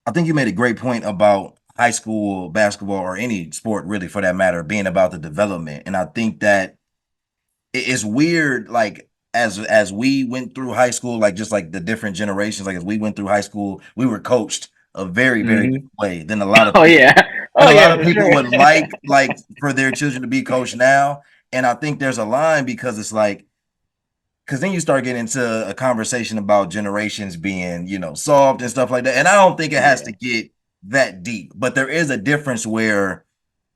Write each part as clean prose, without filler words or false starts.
I think you made a great point about high school basketball or any sport really for that matter being about the development. And I think that it's weird, like as we went through high school, like just like the different generations, like as we went through high school, we were coached a very, very Hmm. different way than a lot of Oh people yeah. than Oh a lot yeah, of for people sure. would like for their children to be coached now. And I think there's a line because it's like because then you start getting into a conversation about generations being, soft and stuff like that. And I don't think it has Yeah. to get that deep, but there is a difference where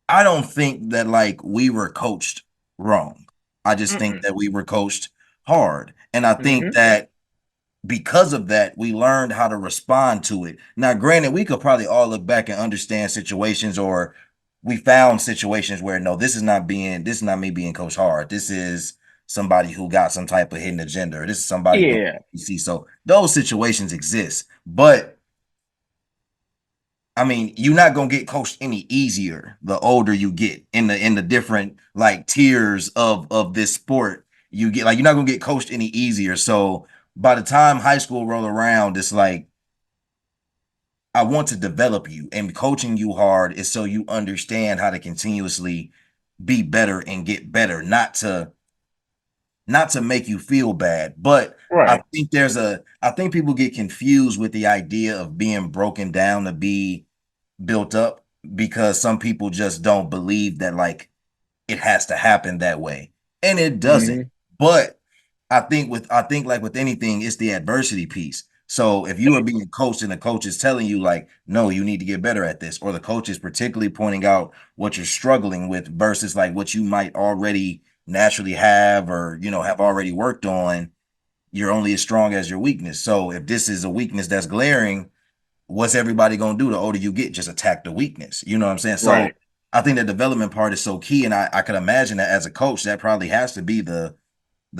I don't think that like we were coached wrong. I just think Mm-mm. that we were coached hard. And I think Hmm. that because of that, we learned how to respond to it. Now, granted, we could probably all look back and understand situations, or we found situations where no, this is not me being coached hard. This is somebody who got some type of hidden agenda, or this is somebody doing Yeah. PC. So those situations exist. But I mean, you're not gonna get coached any easier the older you get in the different like tiers of this sport. You get like you're not gonna get coached any easier. So by the time high school roll around, it's like I want to develop you, and coaching you hard is so you understand how to continuously be better and get better, not to make you feel bad. But Right. I think people get confused with the idea of being broken down to be built up because some people just don't believe that like it has to happen that way. And it doesn't. Hmm. But I think like with anything, it's the adversity piece. So if you are being coached and the coach is telling you like, no, you need to get better at this, or the coach is particularly pointing out what you're struggling with versus like what you might already naturally have or have already worked on, you're only as strong as your weakness. So if this is a weakness that's glaring, what's everybody gonna do the older you get? Just attack the weakness. You know what I'm saying? So Right. I think the development part is so key. And I could imagine that as a coach, that probably has to be the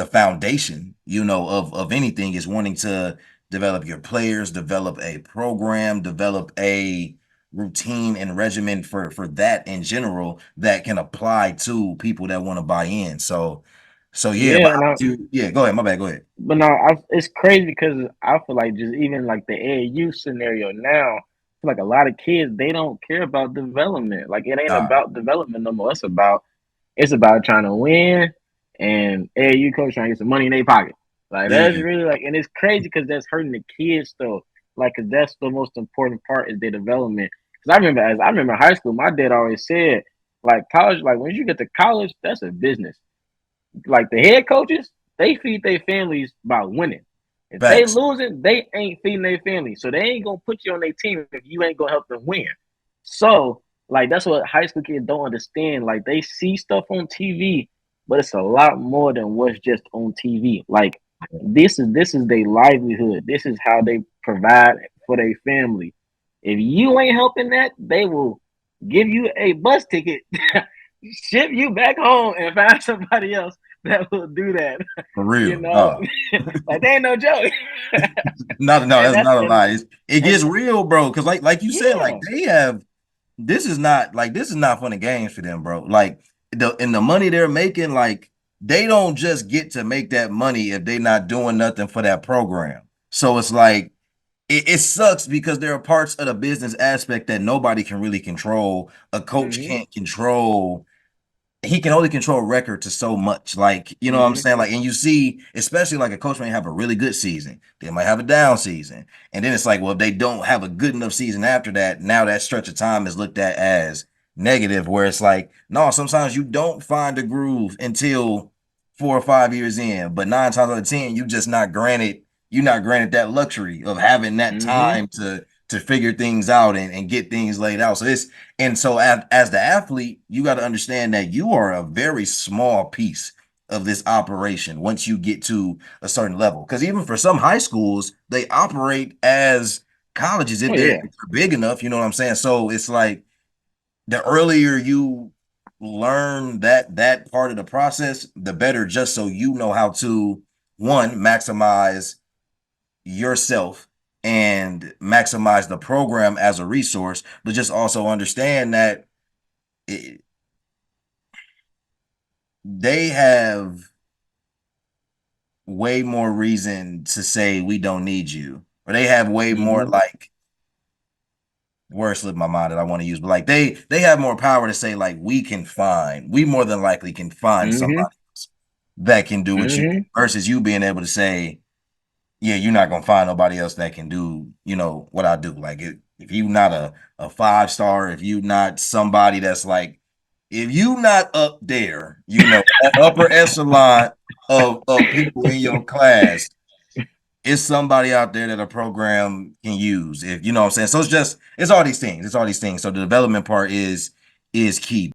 foundation, of anything is wanting to develop your players, develop a program, develop a routine and regimen for that in general that can apply to people that want to buy in. So yeah, but Yeah, and yeah, go ahead. My bad. Go ahead. but no, it's crazy because I feel like just even like the AAU scenario now, I feel like a lot of kids they don't care about development. Like it ain't Nah, about development no more. It's about trying to win and AAU coach trying to get some money in their pocket. Like that's yeah, really like, and it's crazy because that's hurting the kids though. Like, cause that's the most important part is their development. Cause I remember high school, my dad always said, like college, like when you get to college, that's a business. Like the head coaches, they feed their families by winning. If they facts. losing, they ain't feeding their family. So they ain't gonna put you on their team if you ain't gonna help them win. So like that's what high school kids don't understand. Like they see stuff on TV, but it's a lot more than what's just on TV. Like this is their livelihood. This is how they provide for their family. If you ain't helping that, they will give you a bus ticket, ship you back home, and find somebody else that will do that. For You real. know, like they ain't no joke. No, and that's that's not a and lie. It and gets real, bro. Because like you said, like yeah. this is not fun and games for them, bro. Like the money they're making, like they don't just get to make that money if they're not doing nothing for that program. So it's like it sucks because there are parts of the business aspect that nobody can really control. A coach Hmm. can't control, he can only control record to so much. Like, you know what I'm Hmm. saying? Like, and you see, especially like a coach may have a really good season, they might have a down season. And then it's like, well, if they don't have a good enough season after that, now that stretch of time is looked at as negative, where it's like, no, sometimes you don't find a groove until 4 or 5 years in. But 9 times out of 10, you're not granted that luxury of having that Hmm. time to figure things out and get things laid out. So as the athlete, you got to understand that you are a very small piece of this operation once you get to a certain level. Because even for some high schools, they operate as colleges Oh if yeah. they're big enough. You know what I'm saying? So it's like the earlier you learn that part of the process, the better. Just so you know how to one maximize yourself and maximize the program as a resource, but just also understand that it, they have way more reason to say we don't need you, or they have way more Hmm. like word slipped my mind that I want to use, but like they have more power to say like we more than likely can find Mm-hmm. somebody else that can do what you do Mm-hmm. versus you being able to say, yeah, you're not gonna find nobody else that can do, what I do. Like if you not a 5 star, if you not somebody that's like, if you not up there, that upper echelon of people in your class, it's somebody out there that a program can use. If you know what I'm saying. So it's all these things. It's all these things. So the development part is key.